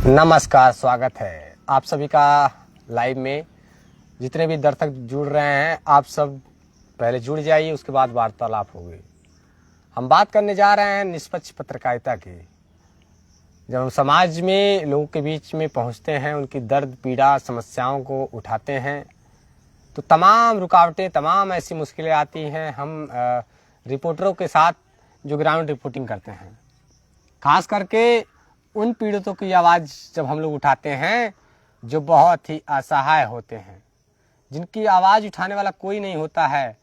नमस्कार, स्वागत है आप सभी का लाइव में। जितने भी दर्शक जुड़ रहे हैं, आप सब पहले जुड़ जाइए, उसके बाद वार्तालाप होगी। हम बात करने जा रहे हैं निष्पक्ष पत्रकारिता की। जब हम समाज में लोगों के बीच में पहुंचते हैं, उनकी दर्द पीड़ा समस्याओं को उठाते हैं, तो तमाम रुकावटें, तमाम ऐसी मुश्किलें आती हैं। हम रिपोर्टरों के साथ जो ग्राउंड रिपोर्टिंग करते हैं, खास करके उन पीड़ितों की आवाज़ जब हम लोग उठाते हैं जो बहुत ही असहाय होते हैं, जिनकी आवाज़ उठाने वाला कोई नहीं होता है,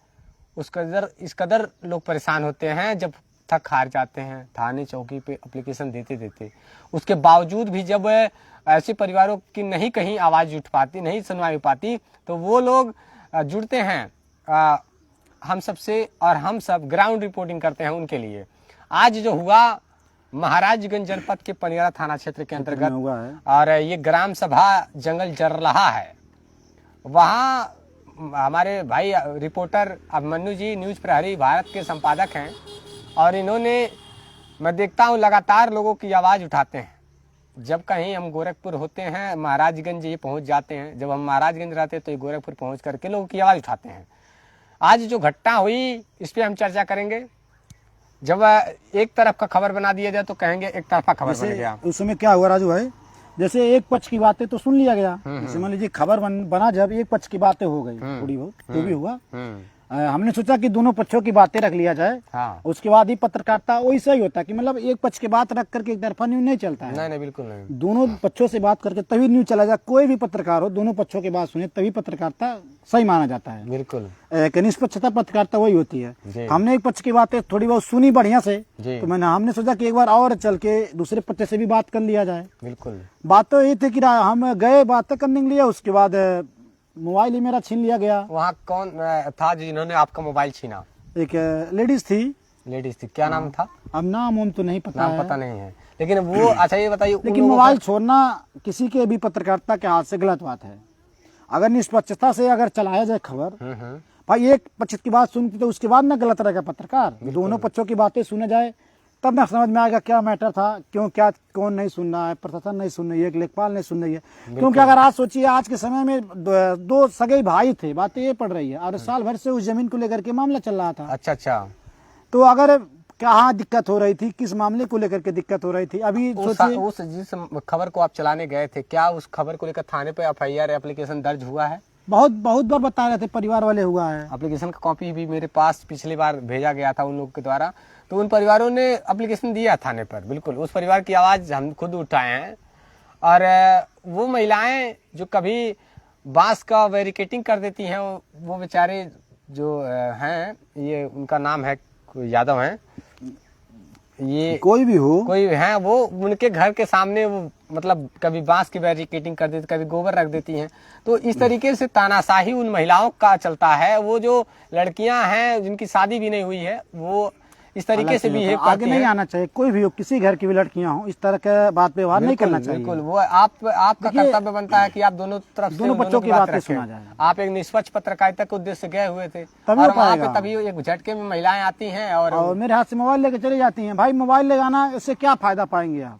इस कदर लोग परेशान होते हैं। जब थक हार जाते हैं थाने चौकी पे एप्लीकेशन देते देते, उसके बावजूद भी जब ऐसे परिवारों की नहीं कहीं आवाज़ उठ पाती, नहीं सुनवाई हो पाती, तो वो लोग जुड़ते हैं हम सबसे, और हम सब ग्राउंड रिपोर्टिंग करते हैं उनके लिए। आज जो हुआ महाराजगंज जनपद के पनियारा थाना क्षेत्र के अंतर्गत हुआ है, और ये ग्राम सभा जंगल जरलाहा है। वहाँ हमारे भाई रिपोर्टर अभिमन्यु जी न्यूज़ प्रहरी भारत के संपादक हैं, और इन्होंने, मैं देखता हूँ लगातार लोगों की आवाज़ उठाते हैं। जब कहीं हम गोरखपुर होते हैं, महाराजगंज ये पहुँच जाते हैं, जब हम महाराजगंज रहते हैं तो ये गोरखपुर पहुँच करके लोगों की आवाज़ उठाते हैं। आज जो घटना हुई इस पर हम चर्चा करेंगे। जब एक तरफ का खबर बना दिया जाए तो कहेंगे एक तरफा खबर बन गया। उस समय क्या हुआ राजू भाई, जैसे एक पक्ष की बातें तो सुन लिया गया, जैसे मान लीजिए खबर बना, जब एक पक्ष की बातें हो गई थोड़ी बहुत जो भी हुआ, हमने सोचा कि दोनों पक्षों की बातें रख लिया जाए। हाँ। उसके बाद ही पत्रकारिता वैसा ही होता है कि मतलब एक पक्ष की बात रख करके एक तरफा न्यूज नहीं चलता है। नहीं, बिल्कुल नहीं। दोनों पक्षों से बात करके तभी न्यूज चला जाए। कोई भी पत्रकार हो, दोनों पक्षों की बात सुने तभी पत्रकारिता सही माना जाता है। बिल्कुल निष्पक्षता पत्रकारिता वही होती है। हमने एक पक्ष की बातें थोड़ी बहुत सुनी बढ़िया से, तो हमने सोचा कि एक बार और चल के दूसरे पक्ष से भी बात कर लिया जाए। बिल्कुल। बात तो ये थी कि हम गए बातें करने के लिए, उसके बाद मोबाइल ही मेरा छीन लिया गया। वहाँ कौन था जिन्होंने आपका मोबाइल छीना? एक लेडीज थी। क्या नाम था? अब नाम तो नहीं पता, नाम पता नहीं है, लेकिन वो, अच्छा ये बताइए, लेकिन मोबाइल छोड़ना किसी के भी पत्रकारिता के हाथ से गलत बात है। अगर निष्पक्षता से अगर चलाया जाए खबर, भाई एक पक्ष की बात सुनती तो उसके बाद ना गलत रहेगा पत्रकार। दोनों पक्षों की बातें सुने जाए तब ना समझ में आएगा क्या मैटर था, क्यों, क्या, कौन नहीं सुन रहा है, प्रशासन नहीं सुन रही है, लेखपाल नहीं सुन रही है। क्योंकि अगर आज सोचिए, आज के समय में दो सगे भाई थे, बातें ये पड़ रही है, और साल भर से उस जमीन को लेकर के मामला चल रहा था। अच्छा। तो अगर कहाँ दिक्कत हो रही थी, किस मामले को लेकर के दिक्कत हो रही थी, अभी उस जिस खबर को आप चलाने गए थे, क्या उस खबर को लेकर थाने पे एफआईआर एप्लीकेशन दर्ज हुआ है? बहुत बार बता रहे थे परिवार वाले, हुआ है। एप्लीकेशन का कॉपी भी मेरे पास पिछली बार भेजा गया था उन लोगों के द्वारा, तो उन परिवारों ने एप्लीकेशन दिया थाने पर। बिल्कुल उस परिवार की आवाज़ हम खुद उठाए हैं। और वो महिलाएं जो कभी बांस का बैरिकेटिंग कर देती हैं, वो बेचारे जो हैं, ये उनका नाम है यादव हैं, ये कोई भी हो, कोई हैं, वो उनके घर के सामने वो मतलब कभी बांस की बैरिकेटिंग कर देती, कभी गोबर रख देती हैं। तो इस तरीके से तानाशाही उन महिलाओं का चलता है। वो जो लड़कियां हैं जिनकी शादी भी नहीं हुई है, वो इस तरीके से भी आगे नहीं आना चाहिए। कोई भी हो, किसी घर की भी लड़कियां हो, इस तरह का बात व्यवहार नहीं करना चाहिए। बिल्कुल, वो आपका कर्तव्य बनता है कि आप दोनों पक्षों की बातें सुना जाए। आप एक निष्पक्ष पत्रकारिता के उद्देश्य से गए हुए थे, और वहाँ पे तभी एक झटके में महिलाएं आती हैं और मेरे हाथ से मोबाइल लेके चली जाती हैं। भाई मोबाइल ले जाना, इससे क्या फायदा पाएंगे आप?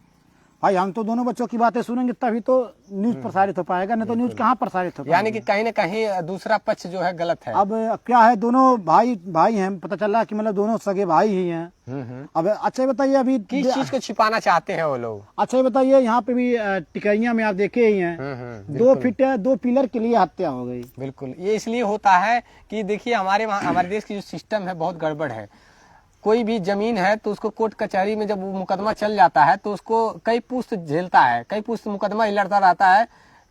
भाई हम तो दोनों बच्चों की बातें सुनेंगे तभी तो न्यूज प्रसारित हो पाएगा, नहीं तो न्यूज कहाँ प्रसारित हो पाएगा? यानी कि कहीं न कहीं दूसरा पक्ष जो है गलत है। अब क्या है, दोनों भाई हैं, पता चल रहा है कि मतलब दोनों सगे भाई ही हैं। अब अच्छा बताइए, अभी किस चीज को छिपाना चाहते हैं वो लोग? अच्छा बताइए, यहाँ पे भी टिकरिया में आप देखे ही हैं, 2 फीट 2 पिलर के लिए हत्या हो गई। बिल्कुल, ये इसलिए होता है कि देखिए हमारे देश की जो सिस्टम है बहुत गड़बड़ है। कोई भी जमीन है तो उसको कोर्ट कचहरी में जब मुकदमा चल जाता है तो उसको कई पुस्त झेलता है, कई पुस्त मुकदमा ही लड़ता रहता है,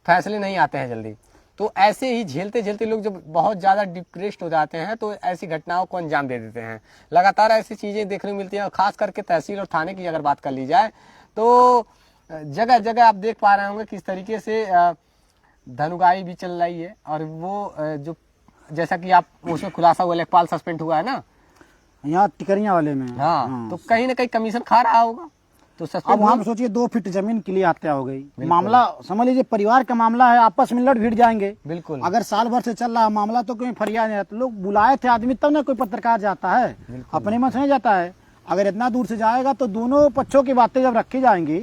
फैसले नहीं आते हैं जल्दी। तो ऐसे ही झेलते झेलते लोग जब बहुत ज़्यादा डिप्रेस्ड हो जाते हैं तो ऐसी घटनाओं को अंजाम दे देते हैं। लगातार ऐसी चीज़ें देखने को मिलती हैं, और खास करके तहसील और थाने की अगर बात कर ली जाए तो जगह जगह आप देख पा रहे होंगे किस तरीके से धनुगाई भी चल रही है। और वो जो जैसा कि आप उसमें खुलासा हुआ, लेखपाल सस्पेंड हुआ है ना यहाँ टिकरिया वाले में। हाँ। तो कहीं ना कहीं कमीशन खा रहा होगा, तो अब वहाँ सोचिए 2 फीट जमीन के लिए हत्या हो गई। मामला समझ लीजिए परिवार का मामला है, आपस में लड़ भिड़ जाएंगे। बिल्कुल, अगर साल भर से चल रहा है मामला तो कोई फरियाद नहीं, तो लोग बुलाए थे आदमी तब ना कोई पत्रकार जाता है, अपने मन से नहीं जाता है। अगर इतना दूर से जाएगा तो दोनों पक्षों की बातें जब रखी जाएंगी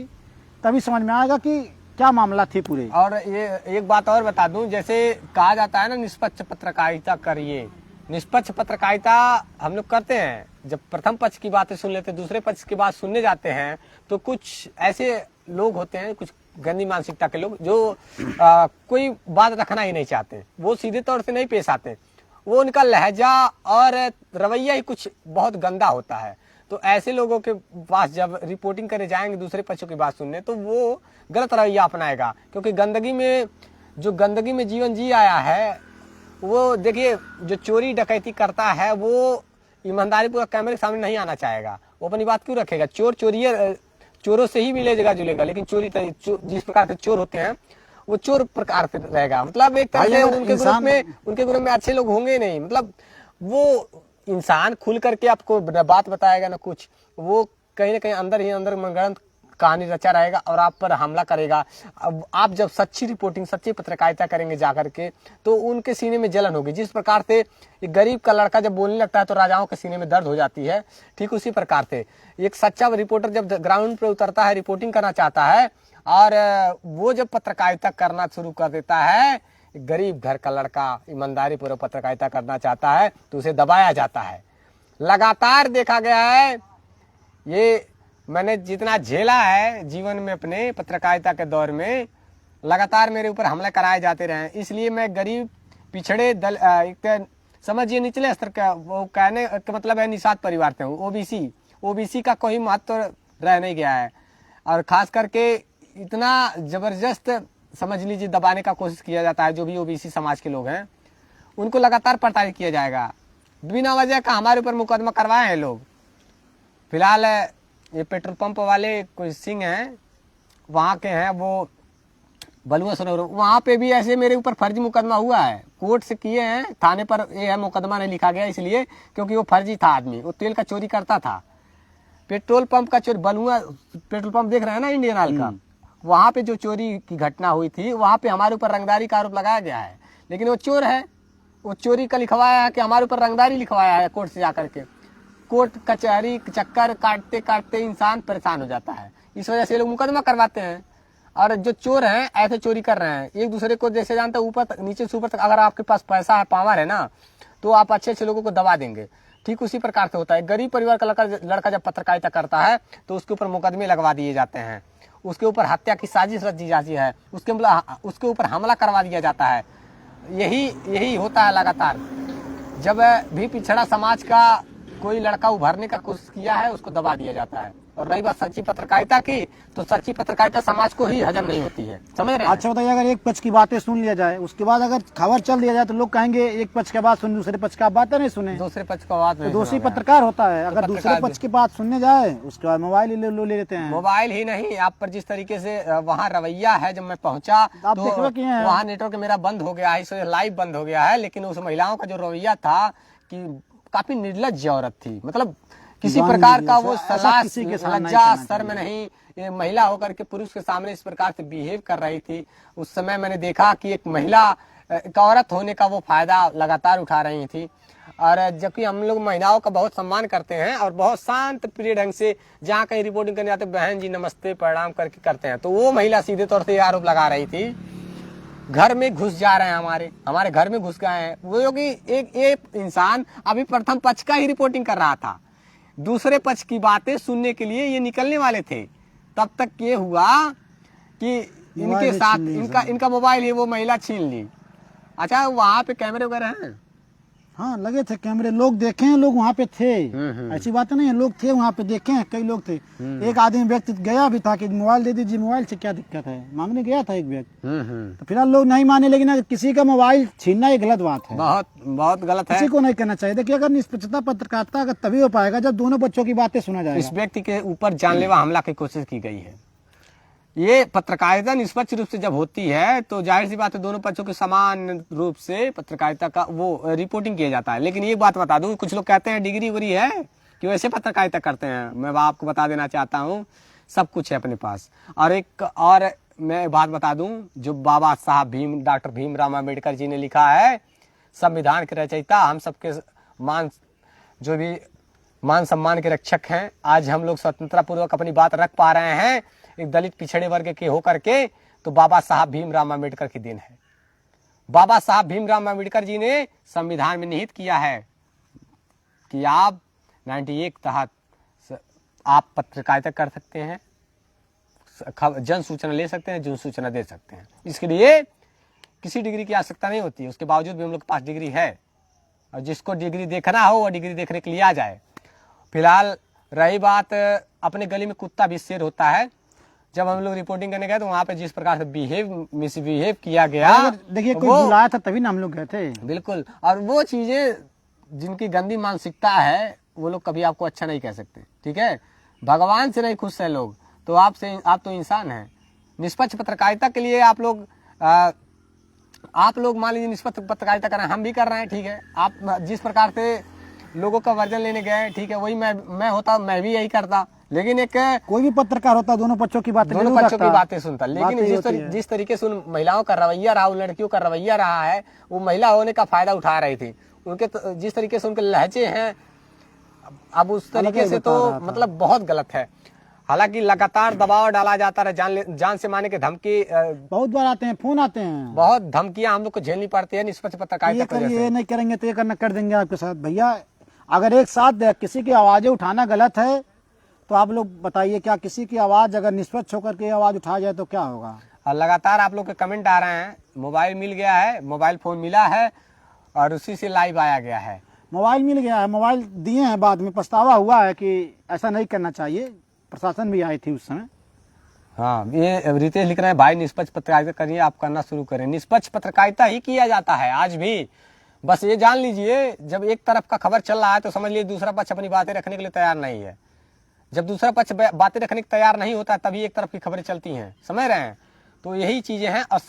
तभी समझ में आएगा कि क्या मामला थे पूरे। और ये एक बात और बता दूं, जैसे कहा जाता है ना निष्पक्ष पत्रकारिता करिए। निष्पक्ष पत्रकारिता हम लोग करते हैं, जब प्रथम पक्ष की बातें सुन लेते हैं, दूसरे पक्ष की बात सुनने जाते हैं, तो कुछ ऐसे लोग होते हैं, कुछ गंदी मानसिकता के लोग, जो कोई बात रखना ही नहीं चाहते, वो सीधे तौर से नहीं पेश आते, वो उनका लहजा और रवैया ही कुछ बहुत गंदा होता है। तो ऐसे लोगों के पास जब रिपोर्टिंग करे जाएंगे दूसरे पक्षों की बात सुनने, तो वो गलत रवैया अपनाएगा, क्योंकि गंदगी में जीवन जी आया है, वो देखिए जो चोरी डकैती करता है वो ईमानदारी पूर्वक कैमरे के सामने नहीं आना चाहेगा, वो अपनी बात क्यों रखेगा। चोरों से ही मिलेगा जुलेगा, लेकिन जिस प्रकार के चोर होते हैं वो चोर प्रकार से रहेगा। मतलब एक तरह से उनके ग्रुप में अच्छे लोग होंगे नहीं, मतलब वो इंसान खुल करके आपको बात बताएगा ना कुछ, वो कहीं ना कहीं अंदर ही अंदर मनगढ़ंत कहानी रचा रहेगा और आप पर हमला करेगा। अब आप जब सच्ची रिपोर्टिंग, सच्ची पत्रकारिता करेंगे जाकर के, तो उनके सीने में जलन होगी। जिस प्रकार से एक गरीब का लड़का जब बोलने लगता है तो राजाओं के सीने में दर्द हो जाती है, ठीक उसी प्रकार से एक सच्चा रिपोर्टर जब ग्राउंड पर उतरता है, रिपोर्टिंग करना चाहता है, और वो जब पत्रकारिता करना शुरू कर देता है, गरीब घर का लड़का ईमानदारी पूर्वक पत्रकारिता करना चाहता है, तो उसे दबाया जाता है। लगातार देखा गया है, ये मैंने जितना झेला है जीवन में अपने पत्रकारिता के दौर में, लगातार मेरे ऊपर हमले कराए जाते रहे। इसलिए मैं गरीब, पिछड़े दल, एक समझिए निचले स्तर का, वो कहने का मतलब है निषाद परिवार से हूँ, ओबीसी का कोई महत्व रह नहीं गया है। और खास करके इतना जबरदस्त समझ लीजिए दबाने का कोशिश किया जाता है, जो भी ओबीसी समाज के लोग हैं उनको लगातार प्रताड़ित किया जाएगा। बिना वजह का हमारे ऊपर मुकदमा करवाए हैं लोग। फिलहाल ये पेट्रोल पंप वाले कोई सिंह हैं, वहाँ के हैं, वो बलुआ सरोवर, वहाँ पे भी ऐसे मेरे ऊपर फर्जी मुकदमा हुआ है। कोर्ट से किए हैं, थाने पर ये है मुकदमा नहीं लिखा गया इसलिए क्योंकि वो फर्जी था आदमी, वो तेल का चोरी करता था। पेट्रोल पंप का चोरी, बलुआ पेट्रोल पंप देख रहे हैं ना इंडियन ऑयल का, वहाँ पे जो चोरी की घटना हुई थी, वहाँ पे हमारे ऊपर रंगदारी का आरोप लगाया गया है। लेकिन वो चोर है, वो चोरी का लिखवाया है कि हमारे ऊपर रंगदारी लिखवाया है कोर्ट से जाकर के। कोर्ट कचहरी चक्कर काटते काटते इंसान परेशान हो जाता है, इस वजह से लोग मुकदमा करवाते हैं। और जो चोर हैं ऐसे चोरी कर रहे हैं, एक दूसरे को जैसे जानते हैं, ऊपर तक नीचे से ऊपर तक अगर आपके पास पैसा है, पावर है ना, तो आप अच्छे अच्छे लोगों को दबा देंगे। ठीक उसी प्रकार से होता है, गरीब परिवार का लड़का जब पत्रकारिता करता है तो उसके ऊपर मुकदमे लगवा दिए जाते हैं, उसके ऊपर हत्या की साजिश रची जाती है, उसके ऊपर हमला करवा दिया जाता है। यही होता है लगातार। जब भी पिछड़ा समाज का कोई लड़का उभरने का कोशिश किया है, उसको दबा दिया जाता है। और रही बात सच्ची पत्रकारिता की, तो सच्ची पत्रकारिता समाज को ही हजम नहीं होती है, समझ रहे हैं? अच्छा बताइए, अगर एक पक्ष की बातें सुन लिया जाए, उसके बाद अगर खबर चल दिया जाए, तो लोग कहेंगे एक पक्ष की बात सुन, दूसरे पक्ष की बातें नहीं सुने, दूसरे पक्ष का बात तो दोषी पत्रकार होता है। अगर दूसरे पक्ष की बात सुनने जाए, उसके बाद मोबाइल ले लेते हैं। मोबाइल ही नहीं, आप पर जिस तरीके से वहाँ रवैया है, जब मैं पहुंचा तो वहाँ नेटवर्क मेरा बंद हो गया है, इस वजह लाइव बंद हो गया है। लेकिन उस महिलाओं का जो रवैया था कि काफी निर्लज्ज औरत थी, मतलब किसी प्रकार का वो लज्जा शर्म नहीं, ये महिला होकर के पुरुष के सामने इस प्रकार से बिहेव कर रही थी। उस समय मैंने देखा कि एक महिला, एक औरत होने का वो फायदा लगातार उठा रही थी। और जबकि हम लोग महिलाओं का बहुत सम्मान करते हैं और बहुत शांत प्रिय ढंग से जहाँ कहीं रिपोर्टिंग करने जाते, बहन जी नमस्ते प्रणाम करके करते हैं, तो वो महिला सीधे तौर से आरोप लगा रही थी घर में घुस जा रहे हैं, हमारे घर में घुस गए हैं। वो कि एक इंसान अभी प्रथम पक्ष का ही रिपोर्टिंग कर रहा था, दूसरे पक्ष की बातें सुनने के लिए ये निकलने वाले थे। तब तक ये हुआ कि इनके साथ इनका मोबाइल ही वो महिला छीन ली। अच्छा, वहाँ पे कैमरे वगैरह हैं? हाँ लगे थे कैमरे, लोग देखे हैं, लोग वहाँ पे थे, ऐसी बात नहीं है, लोग थे वहाँ पे, देखे हैं, कई लोग थे। एक आदमी व्यक्ति गया भी था कि मोबाइल दे दीजिए, मोबाइल से क्या दिक्कत है, मांगने गया था एक व्यक्ति। तो फिलहाल लोग नहीं माने, लेकिन किसी का मोबाइल छीनना ये गलत बात है, बहुत गलत है, किसी को नहीं करना चाहिए। देखिए, अगर निष्पक्षता पत्रकारिता अगर तभी हो पाएगा जब दोनों पक्षों की बातें सुना जाएगा। इस व्यक्ति के ऊपर जानलेवा हमला की कोशिश की गई है। ये पत्रकारिता निष्पक्ष रूप से जब होती है तो जाहिर सी बात है दोनों पक्षों के समान रूप से पत्रकारिता का वो रिपोर्टिंग किया जाता है। लेकिन ये बात बता दूं, कुछ लोग कहते हैं डिग्री उग्री है कि वैसे पत्रकारिता करते हैं। मैं आपको बता देना चाहता हूँ, सब कुछ है अपने पास। और मैं बात बता दूं, जो बाबा साहब डॉक्टर भीमराव अम्बेडकर जी ने लिखा है, संविधान के रचयिता, हम सबके मान सम्मान के रक्षक हैं। आज हम लोग स्वतंत्रता पूर्वक अपनी बात रख पा रहे हैं, एक दलित पिछड़े वर्ग के होकर के, तो बाबा साहब भीमराव अम्बेडकर की देन है। बाबा साहब भीमराव अम्बेडकर जी ने संविधान में निहित किया है कि आप 91 तहत आप पत्रकारिता कर सकते हैं, जन सूचना ले सकते हैं, जन सूचना दे सकते हैं। इसके लिए किसी डिग्री की आवश्यकता नहीं होती है। उसके बावजूद भी हम लोग के पास डिग्री है, और जिसको डिग्री देखना हो वह डिग्री देखने के लिए आ जाए। फिलहाल रही बात, अपने गली में कुत्ता भी शेर होता है। जब हम लोग रिपोर्टिंग करने गए तो वहाँ पे जिस प्रकार से मिसबिहेव किया गया, देखिए कोई बुलाया था तभी ना हम लोग गए थे। बिल्कुल, और वो चीजें जिनकी गंदी मानसिकता है वो लोग कभी आपको अच्छा नहीं कह सकते, ठीक है। भगवान से नहीं खुश है लोग, तो आप तो इंसान हैं। निष्पक्ष पत्रकारिता के लिए आप लोग मान लीजिए निष्पक्ष पत्रकारिता कर रहे हैं, हम भी कर रहे हैं, ठीक है। आप जिस प्रकार से लोगों का वर्जन लेने गए, ठीक है, वही मैं होता, मैं भी यही करता। लेकिन एक कोई भी पत्रकार होता दोनों पक्षों की बातें सुनता, लेकिन जिस तरीके से उन महिलाओं का रवैया रहा, उन लड़कियों का रवैया रहा है, वो महिला होने का फायदा उठा रही थी। उनके जिस तरीके से उनके लहजे हैं, अब उस तरीके से तो मतलब बहुत गलत है। हालांकि लगातार दबाव डाला जाता है, जान से मारने की धमकी बहुत बार आते हैं, फोन आते हैं, बहुत धमकियां हम लोग को झेलनी पड़ती है निष्पक्ष पत्रकारिता। ये नहीं करेंगे तो ये करना कर देंगे आपके साथ। भैया अगर एक साथ किसी की आवाजें उठाना गलत है तो आप लोग बताइए, क्या किसी की आवाज अगर निष्पक्ष होकर के आवाज उठाया जाए तो क्या होगा। और लगातार आप लोग के कमेंट आ रहे हैं, मोबाइल मिल गया है, मोबाइल फोन मिला है और उसी से लाइव आया गया है। मोबाइल मिल गया है, मोबाइल दिए हैं, बाद में पछतावा हुआ है कि ऐसा नहीं करना चाहिए। प्रशासन भी आई थी उस समय। हाँ, ये रितेश लिख रहे हैं, भाई निष्पक्ष पत्रकारिता करिए, आप करना शुरू करें। निष्पक्ष पत्रकारिता ही किया जाता है आज भी। बस ये जान लीजिए, जब एक तरफ का खबर चल रहा है तो समझ लीजिए दूसरा पक्ष अपनी बातें रखने के लिए तैयार नहीं है। जब दूसरा पक्ष बातें रखने को तैयार नहीं होता तभी एक तरफ की खबरें चलती हैं, समझ रहे हैं। तो यही चीजें हैं, और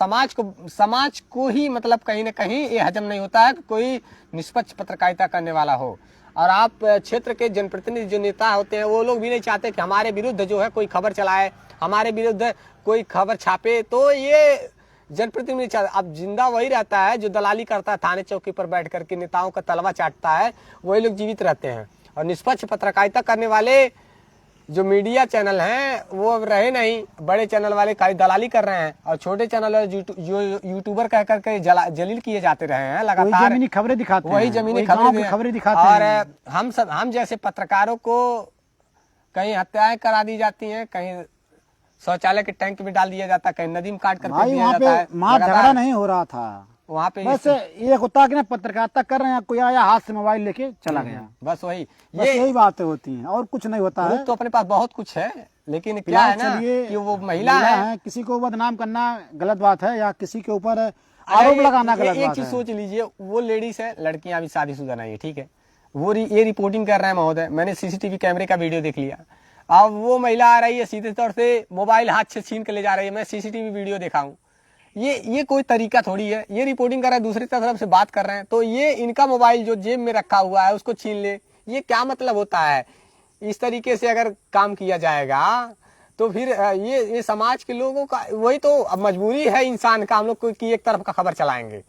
समाज को ही मतलब कहीं ना कहीं ये हजम नहीं होता है कि कोई निष्पक्ष पत्रकारिता करने वाला हो। और आप क्षेत्र के जनप्रतिनिधि जो नेता होते हैं वो लोग भी नहीं चाहते कि हमारे विरुद्ध जो है कोई खबर चलाए, हमारे विरुद्ध कोई खबर छापे। तो ये जनप्रतिनिधि चाहते, अब जिंदा वही रहता है जो दलाली करता है, थाने चौकी पर बैठ करके नेताओं का तलवा चाटता है, वही लोग जीवित रहते हैं। और निष्पक्ष पत्रकारिता करने वाले जो मीडिया चैनल हैं वो अब रहे नहीं, बड़े चैनल वाले खाली दलाली कर रहे हैं, और छोटे चैनल जो यूट्यूबर कह करके जलील किए जाते रहे हैं लगातार, जमीनी खबरें दिखाते हैं, वही जमीनी खबरें दिखाते हैं। और हम जैसे पत्रकारों को कहीं हत्याएं करा दी जाती हैं, कहीं शौचालय के टैंक में डाल दिया जाता है, कहीं नदी में काट कर दिया जाता है। मार झगड़ा नहीं हो रहा था वहाँ पे, बस ये होता है कि ना पत्रकारिता कर रहे हैं, कोई आया हाथ से मोबाइल लेके चला गया, बस यही बातें होती हैं और कुछ नहीं होता है। तो अपने पास बहुत कुछ है, लेकिन क्या है ना कि वो महिला है, किसी को बदनाम करना गलत बात है या किसी के ऊपर आरोप लगाना गलत बात है। एक चीज सोच लीजिए, वो लेडीज है, लड़कियां अभी शादीशुदा नहीं है, ठीक है, वो ये रिपोर्टिंग कर रहे हैं महोदय, मैंने सीसीटीवी कैमरे का वीडियो देख लिया। अब वो महिला आ रही है, सीधे तौर से मोबाइल हाथ से छीन के ले जा रही है, मैं सीसीटीवी वीडियो देखा हूँ। ये कोई तरीका थोड़ी है, ये रिपोर्टिंग कर रहे हैं, दूसरी तरफ से बात कर रहे हैं, तो ये इनका मोबाइल जो जेब में रखा हुआ है उसको छीन ले, ये क्या मतलब होता है। इस तरीके से अगर काम किया जाएगा तो फिर ये समाज के लोगों का वही तो अब मजबूरी है इंसान का, हम लोग की एक तरफ का खबर चलाएंगे,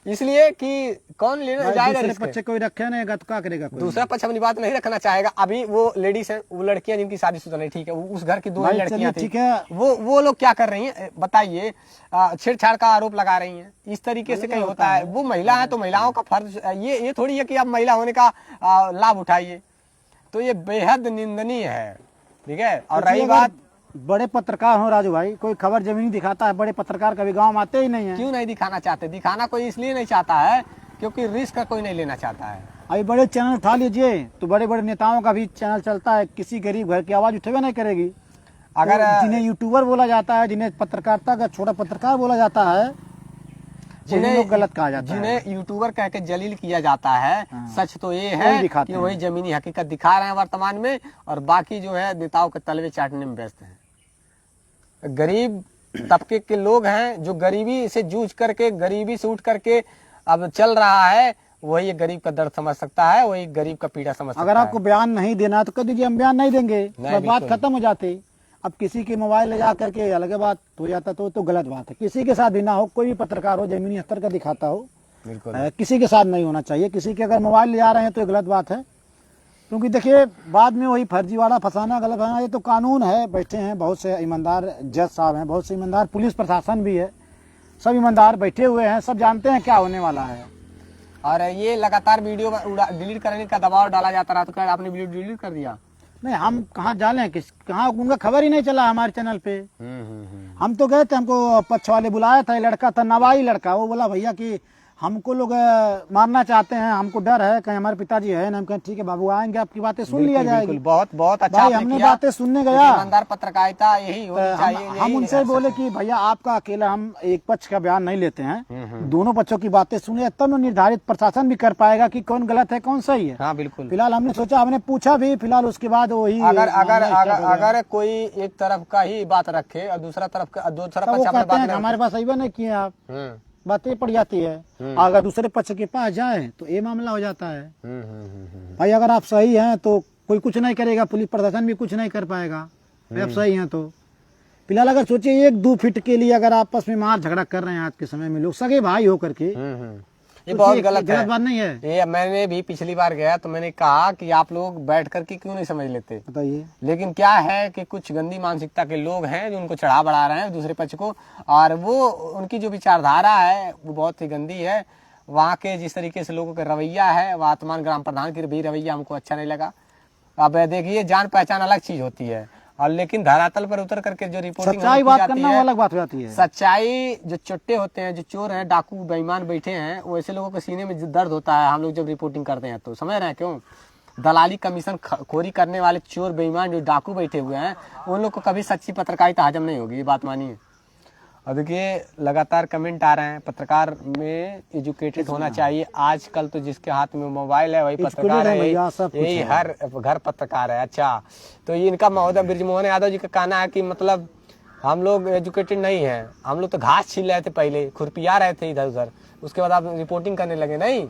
इसलिए कि कौन लेना जाएगा, दूसरे पक्ष कोई रखे नहीं तो क्या करेगा, दूसरा पक्ष अपनी बात नहीं रखना चाहेगा। अभी वो लेडीज है, वो लड़कियां जिनकी शादीशुदा नहीं, ठीक है, उस घर की 2 लड़कियां थी, ठीक है, वो लोग क्या कर रही हैं बताइए, छेड़छाड़ का आरोप लगा रही हैं, इस तरीके से कहीं होता है। वो महिला है तो महिलाओं का फर्ज ये थोड़ी है कि आप महिला होने का लाभ उठाइए, तो ये बेहद निंदनीय है, ठीक है। और रही बात, बड़े पत्रकार हो राजू भाई, कोई खबर जमीनी दिखाता है, बड़े पत्रकार कभी गांव में आते ही नहीं है। क्यों नहीं दिखाना चाहते? दिखाना कोई इसलिए नहीं चाहता है क्योंकि रिस्क कोई नहीं लेना चाहता है। अभी बड़े चैनल उठा लीजिए तो बड़े बड़े नेताओं का भी चैनल चलता है, किसी गरीब घर की आवाज उठेबे नहीं करेगी। अगर तो जिन्हें यूट्यूबर बोला जाता है, जिन्हें पत्रकारिता का छोटा पत्रकार बोला जाता है, जिन्हें गलत कहा जाता है, जिन्हें यूट्यूबर कह के जलील किया जाता है, सच तो ये है कि वही जमीनी हकीकत दिखा रहे हैं वर्तमान में, और बाकी जो है नेताओं के तलवे चाटने में व्यस्त हैं। गरीब तबके के लोग हैं जो गरीबी से जूझ करके, गरीबी से उठ करके अब चल रहा है, वही गरीब का दर्द समझ सकता है, वही गरीब का पीड़ा समझ सकता है। अगर आपको बयान नहीं देना तो कह दीजिए हम बयान नहीं देंगे, तो बात खत्म हो जाती। अब किसी के मोबाइल ले जा करके अलग बात हो जाता तो गलत बात है। किसी के साथ भी ना हो, कोई भी पत्रकार हो जमीनी स्तर का दिखाता हो, बिल्कुल किसी के साथ नहीं होना चाहिए। किसी के अगर मोबाइल ले जा रहे हैं तो गलत बात है। क्योंकि देखिए बाद में वही फर्जीवाड़ा फंसाना गलत है, ये तो कानून है। बैठे हैं बहुत से ईमानदार जज साहब हैं, बहुत से ईमानदार पुलिस प्रशासन भी है, सब ईमानदार बैठे हुए हैं, सब जानते हैं क्या होने वाला है। और ये लगातार वीडियो डिलीट करने का दबाव डाला जाता रहा, तो क्या आपने वीडियो डिलीट कर दिया? नहीं, हम कहाँ डालें, कहाँ, उनका खबर ही नहीं चला हमारे चैनल पे। हम तो गए थे, हमको पक्ष वाले बुलाया था, लड़का था नवाई लड़का, वो बोला भैया कि हमको लोग मारना चाहते हैं, हमको डर है कहीं हमारे पिताजी है ना। हम कहें ठीक है बाबू, आएंगे, आपकी बातें सुन लिया जाएगी। बहुत बहुत अच्छा भाई, हमने बातें सुनने गया, ईमानदार पत्रकारिता यही होनी चाहिए। हम उनसे बोले कि भैया आपका अकेला हम एक पक्ष का बयान नहीं लेते हैं, दोनों पक्षों की बातें सुने तब निर्धारित प्रशासन भी कर पाएगा कि कौन गलत है कौन सही है। हाँ बिल्कुल। फिलहाल हमने सोचा, हमने पूछा भी, फिलहाल उसके बाद वही अगर कोई एक तरफ का ही बात रखे और दूसरा तरफ का हमारे पास अभी नहीं किए आप, बातें पड़ जाती है। अगर दूसरे पक्ष के पास जाए तो ये मामला हो जाता है। भाई अगर आप सही हैं तो कोई कुछ नहीं करेगा, पुलिस प्रशासन भी कुछ नहीं कर पाएगा। आप सही हैं तो फिलहाल अगर सोचिए 1-2 फीट के लिए अगर आपस में मार झगड़ा कर रहे हैं आज के समय में लोग सगे भाई होकर के, ये बहुत गलत बात नहीं है। ये मैंने भी पिछली बार गया तो मैंने कहा कि आप लोग बैठ करके क्यों नहीं समझ लेते, बताइए। लेकिन क्या है कि कुछ गंदी मानसिकता के लोग हैं जो उनको चढ़ा बढ़ा रहे हैं दूसरे पक्ष को, और वो उनकी जो विचारधारा है वो बहुत ही गंदी है। वहाँ के जिस तरीके से लोगों का रवैया है, वर्तमान ग्राम प्रधान की भी रवैया हमको अच्छा नहीं लगा। अब देखिए, जान पहचान अलग चीज होती है, और लेकिन धरातल पर उतर करके जो रिपोर्टिंग सच्चाई बात करना वो अलग बात हो जाती है। सच्चाई जो चुट्टे होते हैं, जो चोर हैं, डाकू बेईमान बैठे हैं, वैसे लोगों के सीने में दर्द होता है हम लोग जब रिपोर्टिंग करते हैं तो। समझ रहे हैं क्यों? दलाली कमीशन खोरी करने वाले चोर बेईमान जो डाकू बैठे हुए हैं, उन लोग को कभी सच्ची पत्रकारिता हजम नहीं होगी, ये बात मानिए। और देखिए लगातार कमेंट आ रहे हैं, पत्रकार में एजुकेटेड होना चाहिए। आजकल तो जिसके हाथ में मोबाइल है वही पत्रकार है, यही हर घर पत्रकार है। अच्छा, तो ये इनका महोदय बृजमोहन यादव जी का कहना है कि मतलब हम लोग एजुकेटेड नहीं हैं, हम लोग तो घास छील रहे थे पहले, खुरपिया रहे थे इधर उधर, उसके बाद आप रिपोर्टिंग करने लगे। नहीं,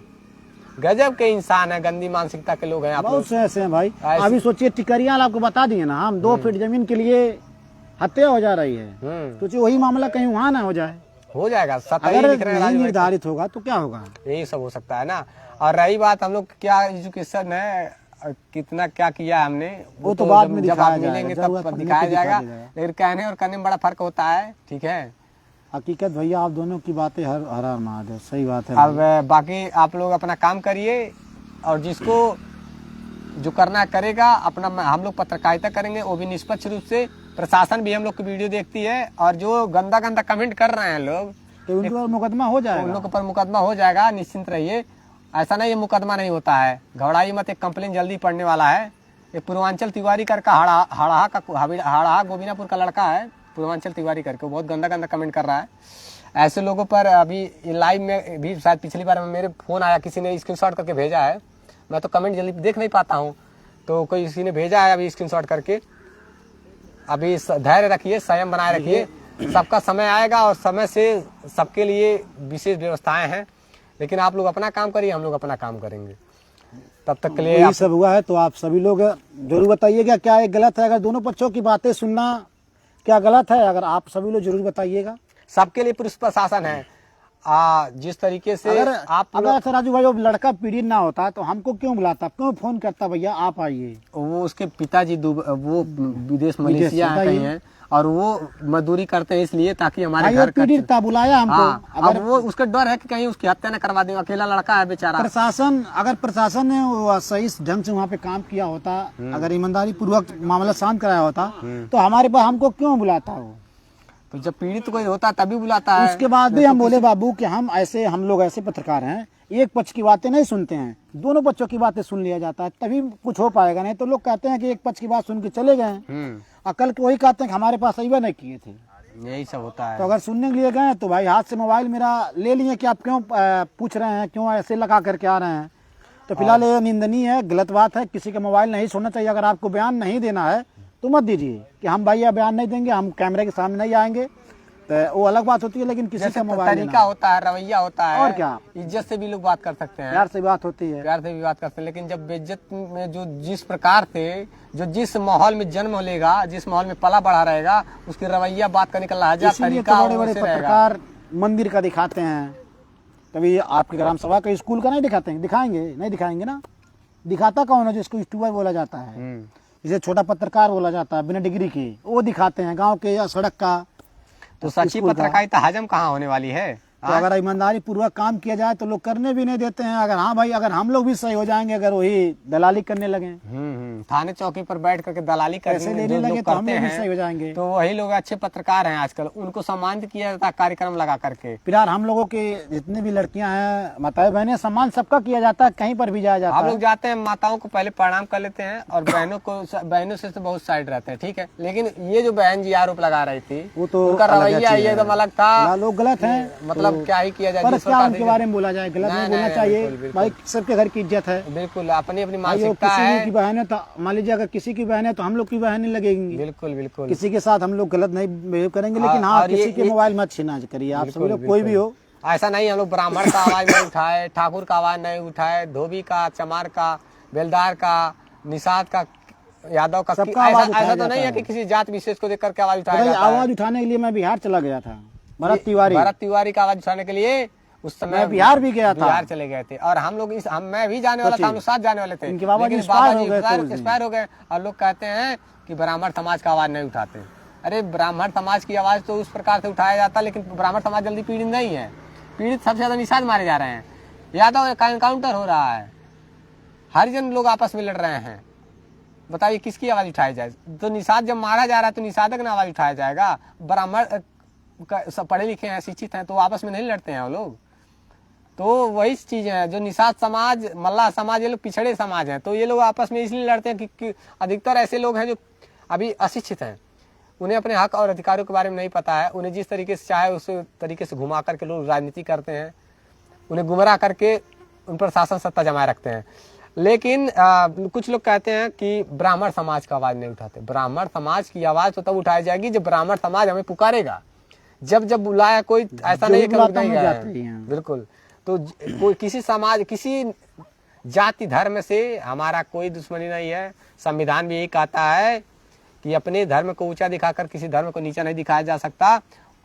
गजब के इंसान है, गंदी मानसिकता के लोग हैं आप लोग। बहुत से ऐसे हैं भाई। अभी सोचिए टिकरिया आपको बता दिए ना, हम 2 फीट जमीन के लिए हत्या हो जा रही है, तो वही मामला कहीं वहाँ ना हो जाए। हो जाएगा, अगर नहीं निर्धारित होगा तो क्या होगा, यही सब हो सकता है ना। और रही बात हम लोग क्या एजुकेशन है, कितना क्या किया हमने, वो तो बाद में जब आप मिलेंगे तब दिखाया जाएगा। लेकिन कहने और करने में बड़ा फर्क होता है, ठीक है। हकीकत भैया आप दोनों की बातें हर महादेव, सही बात है। अब बाकी आप लोग अपना काम करिए, और जिसको जो करना करेगा अपना, हम लोग पत्रकारिता करेंगे वो भी निष्पक्ष रूप से। प्रशासन भी हम लोग की वीडियो देखती है, और जो गंदा गंदा कमेंट कर रहे हैं लोग, तो उनके ऊपर मुकदमा हो जाएगा, उन लोग पर मुकदमा हो जाएगा, निश्चिंत रहिए। ऐसा नहीं ये मुकदमा नहीं होता है, घबराइए मत, एक कंप्लेन जल्दी पड़ने वाला है। ये पूर्वांचल तिवारी करके हाड़ा गोविनापुर का लड़का है, पूर्वांचल तिवारी करके, बहुत गंदा गंदा कमेंट कर रहा है। ऐसे लोगों पर अभी लाइव में भी शायद पिछली बार मेरे फोन आया, किसी ने स्क्रीनशॉट करके भेजा है, मैं तो कमेंट जल्दी देख नहीं पाता हूँ, तो कोई किसी ने भेजा है अभी स्क्रीनशॉट करके। अभी धैर्य रखिए, संयम बनाए रखिए, सबका समय आएगा और समय से सबके लिए विशेष व्यवस्थाएं हैं। लेकिन आप लोग अपना काम करिए, हम लोग अपना काम करेंगे, तब तक के लिए यही सब हुआ है। तो आप सभी लोग जरूर बताइएगा क्या ये गलत है, अगर दोनों पक्षों की बातें सुनना क्या गलत है, अगर आप सभी लोग जरूर बताइएगा। सबके लिए पुलिस प्रशासन है। जिस तरीके से अगर राजू भाई वो लड़का पीड़ित ना होता तो हमको क्यों बुलाता, क्यों फोन करता भैया आप आइए। वो उसके पिताजी वो विदेश मलेशिया कहीं हैं, और वो मजदूरी करते हैं इसलिए ताकि हमारे घर पीड़ित था, बुलाया हमको। हाँ, अगर वो उसका डर है कि कहीं उसकी हत्या न करवा दें, अकेला लड़का है बेचारा। अगर प्रशासन ने सही ढंग से वहाँ पे काम किया होता, अगर ईमानदारी पूर्वक मामला शांत कराया होता, तो हमारे पास हमको क्यों बुलाता हो। तो जब पीड़ित कोई होता तभी बुलाता है। उसके बाद भी हम बोले बाबू कि हम लोग ऐसे पत्रकार हैं, एक पक्ष की बातें नहीं सुनते हैं, दोनों पक्षों की बातें सुन लिया जाता है, तभी कुछ हो पाएगा। नहीं तो लोग कहते हैं कि एक पक्ष की बात सुन के चले गए, अकल के वही कहते हैं कि हमारे पास अइबा नहीं किए थे। यही सब होता है। तो अगर सुनने के लिए गए तो भाई हाथ से मोबाइल मेरा ले लिए कि आप क्यों पूछ रहे हैं, क्यों ऐसे लगा करके आ रहे हैं। तो फिलहाल ये निंदनीय है, गलत बात है, किसी का मोबाइल नहीं छोड़ना चाहिए। अगर आपको बयान नहीं देना है तो मत दीजिए कि हम भाई यह बयान नहीं देंगे, हम कैमरे के सामने नहीं आएंगे, तो वो अलग बात होती है। लेकिन किसी का मोबाइल तरीका होता है, रवैया होता है, और क्या, इज्जत से भी लोग बात कर सकते हैं, प्यार से बात होती है, प्यार से भी बात करते हैं। लेकिन जब बेइज्जत में जो जिस प्रकार से जो जिस माहौल में जन्म लेगा, जिस माहौल में पला बढ़ा रहेगा, उसकी रवैया बात करने का लहजा तरीका बड़े बड़े पत्रकार मंदिर का दिखाते हैं, कभी आपके ग्राम सभा का स्कूल का नहीं दिखाते हैं, दिखाएंगे नहीं दिखाएंगे ना, दिखाता कौन है जिसको यूट्यूबर बोला जाता है, जिसे छोटा पत्रकार बोला जाता है बिना डिग्री के, वो दिखाते हैं गांव के या सड़क का। तो सच्ची पत्रकारिता हजम कहाँ होने वाली है? तो अगर ईमानदारी पूर्वक काम किया जाए तो लोग करने भी नहीं देते हैं। अगर हाँ भाई, अगर हम लोग भी सही हो जाएंगे, अगर वही दलाली करने लगे, थाने चौकी पर बैठ करके दलाली पैसे लेने लगे तो हम लोग भी सही हो जाएंगे। तो वही लोग अच्छे पत्रकार हैं आजकल, उनको सम्मानित किया जाता है कार्यक्रम लगा करके। फिर यार हम लोगों के जितनी भी लड़कियां हैं, माताएं बहनें, सम्मान सबका किया जाता है, कहीं पर भी जाया जाता है। हम लोग जाते हैं, माताओं को पहले प्रणाम कर लेते हैं और बहनों से तो बहुत साइड रहते हैं, ठीक है। लेकिन ये जो बहन जी आरोप लगा रही थी, वो तो उनका रवैया एकदम अलग था। लोग गलत है, मतलब क्या ही किया जाए, पर क्या उनके बारे में बोला जाए, गलत नहीं बोलना चाहिए भाई, सबके घर की इज्जत है। बिल्कुल, अपनी अपनी मानसिकता है। है। किसी की बहन है तो मान लीजिए, अगर किसी की बहन है तो हम लोग की बहन नहीं लगेंगी। बिल्कुल बिल्कुल, किसी के साथ हम लोग गलत नहीं बिहेव करेंगे, लेकिन हाँ, किसी के मोबाइल मत छीना करिए आप सभी लोग, कोई भी हो। ऐसा नहीं हम लोग ब्राह्मण का आवाज नहीं उठाए, ठाकुर का आवाज नहीं उठाए, धोबी का, चमार का, बेलदार का, निषाद का, यादव का, ऐसा तो नहीं है कि किसी जात विशेष को देख करके आवाज उठाया जाता है। आवाज उठाने के लिए मैं बिहार चला गया था, भरत तिवारी का आवाज उठाने के लिए उस समय बिहार भी गया था, बिहार चले गए थे। और हम लोग मैं भी जाने वाला था, हम लोग साथ जाने वाले थे, लेकिन बाबा जी एक्सपायर हो गए। और लोग कहते हैं कि ब्राह्मण समाज का आवाज नहीं उठाते। अरे ब्राह्मण समाज की आवाज तो उस प्रकार से उठाया जाता है, लेकिन ब्राह्मण समाज जल्दी पीड़ित नहीं है। पीड़ित सबसे ज्यादा निषाद मारे जा रहे हैं, यादव का एनकाउंटर हो रहा है, हरिजन लोग आपस में लड़ रहे हैं। बताइए किसकी आवाज उठाई जाए? तो निषाद जब मारा जा रहा है तो निषादक ना आवाज उठाया जाएगा। ब्राह्मण सब पढ़े लिखे हैं, शिक्षित हैं, तो आपस में नहीं लड़ते हैं वो लोग। तो वही चीज है, जो निषाद समाज, मल्लाह समाज, ये लोग पिछड़े समाज हैं, तो ये लोग आपस में इसलिए लड़ते हैं कि अधिकतर ऐसे लोग हैं जो अभी अशिक्षित हैं, उन्हें अपने हक और अधिकारों के बारे में नहीं पता है। उन्हें जिस तरीके से चाहे उस तरीके से घुमा करके लोग राजनीति करते हैं, उन्हें गुमराह करके उन पर शासन सत्ता जमाए रखते हैं। लेकिन कुछ लोग कहते हैं कि ब्राह्मण समाज का आवाज नहीं उठाते। ब्राह्मण समाज की आवाज तो तब उठाई जाएगी जब ब्राह्मण समाज हमें पुकारेगा, जब बुलाया कोई, ऐसा नहीं है कि लोग नहीं गए। बिल्कुल, तो कोई किसी समाज, किसी जाति धर्म से हमारा कोई दुश्मनी नहीं है। संविधान भी यही कहता है कि अपने धर्म को ऊंचा दिखाकर किसी धर्म को नीचा नहीं दिखाया जा सकता।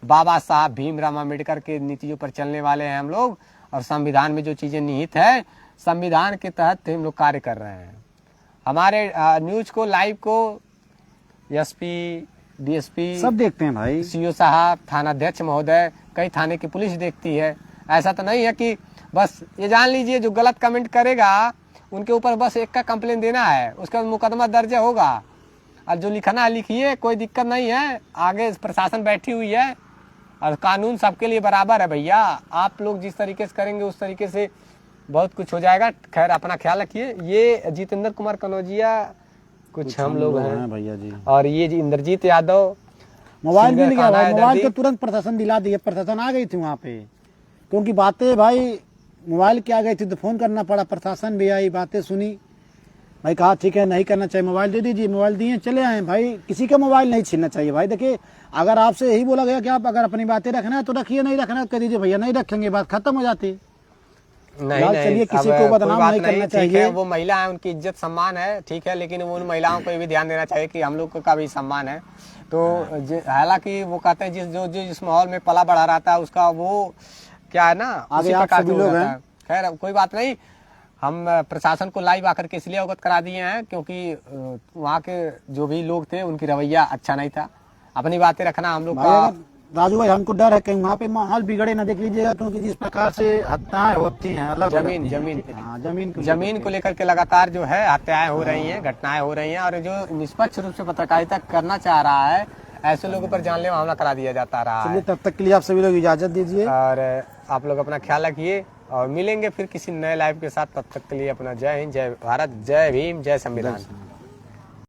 बाबा साहब भीमराव अम्बेडकर के नीतियों पर चलने वाले हैं हम लोग, और संविधान में जो चीजें निहित है, संविधान के तहत हम लोग कार्य कर रहे हैं। हमारे न्यूज को, लाइव को एसपी, डीएसपी सब देखते हैं भाई, सीओ साहब, थानाध्यक्ष महोदय, कई थाने की पुलिस देखती है। ऐसा तो नहीं है कि बस ये जान लीजिए जो गलत कमेंट करेगा उनके ऊपर बस एक का कंप्लेन देना है, उसका मुकदमा दर्ज होगा, और जो लिखना लिखिए, कोई दिक्कत नहीं है। आगे प्रशासन बैठी हुई है और कानून सबके लिए बराबर है भैया। आप लोग जिस तरीके से करेंगे उस तरीके से बहुत कुछ हो जाएगा। खैर, अपना ख्याल रखिए। ये जितेंद्र कुमार कनौजिया कुछ हम लोग हैं भैया जी, और ये इंद्रजीत यादव। मोबाइल मिल गया भाई, मोबाइल तो तुरंत प्रशासन दिला दिया, प्रशासन आ गई थी वहाँ पे, क्योंकि बातें भाई मोबाइल की आ गई थी तो फोन करना पड़ा, प्रशासन भी आई, बातें सुनी भाई, कहा ठीक है नहीं करना चाहिए, मोबाइल दे दीजिए, मोबाइल दिए, चले आए भाई। किसी का मोबाइल नहीं छीनना चाहिए भाई। देखिए, अगर आपसे यही बोला गया कि आप अगर अपनी बातें रखना है तो रखिए, नहीं रखना कह दीजिए भैया, नहीं रखेंगे, बात खत्म हो जाती। नहीं, चलिए, किसी को बदनाम नहीं करना चाहिए। वो महिला है, उनकी इज्जत सम्मान है, ठीक है, लेकिन उन महिलाओं को भी ध्यान देना चाहिए कि हम लोग का भी सम्मान है। तो हालांकि वो कहते हैं जिस माहौल में पला बढ़ा रहता है उसका वो क्या है ना, उसी प्रकार से लोग हैं। खैर, कोई बात नहीं। हम प्रशासन को लाइव आकर के इसलिए अवगत करा दिए हैं क्योंकि वहाँ के जो भी लोग थे उनकी रवैया अच्छा नहीं था। अपनी बातें रखना हम लोग का। राजू भाई, हमको डर है कहीं वहाँ पे माहौल बिगड़े ना, देख लीजिएगा, क्योंकि जिस प्रकार से हत्याएं होती हैं अलग जमीन को लेकर के लगातार जो है हत्याएं हो रही हैं, घटनाएं हो रही हैं, और जो निष्पक्ष रूप से पत्रकारिता करना चाह रहा है ऐसे लोगों पर जानलेवा हमला करा दिया जाता रहा है। तब तक के लिए आप सभी लोग इजाजत दीजिए और आप लोग अपना ख्याल रखिए, और मिलेंगे फिर किसी नए लाइव के साथ। तब तक के लिए अपना जय हिंद, जय भारत, जय भीम, जय संविधान।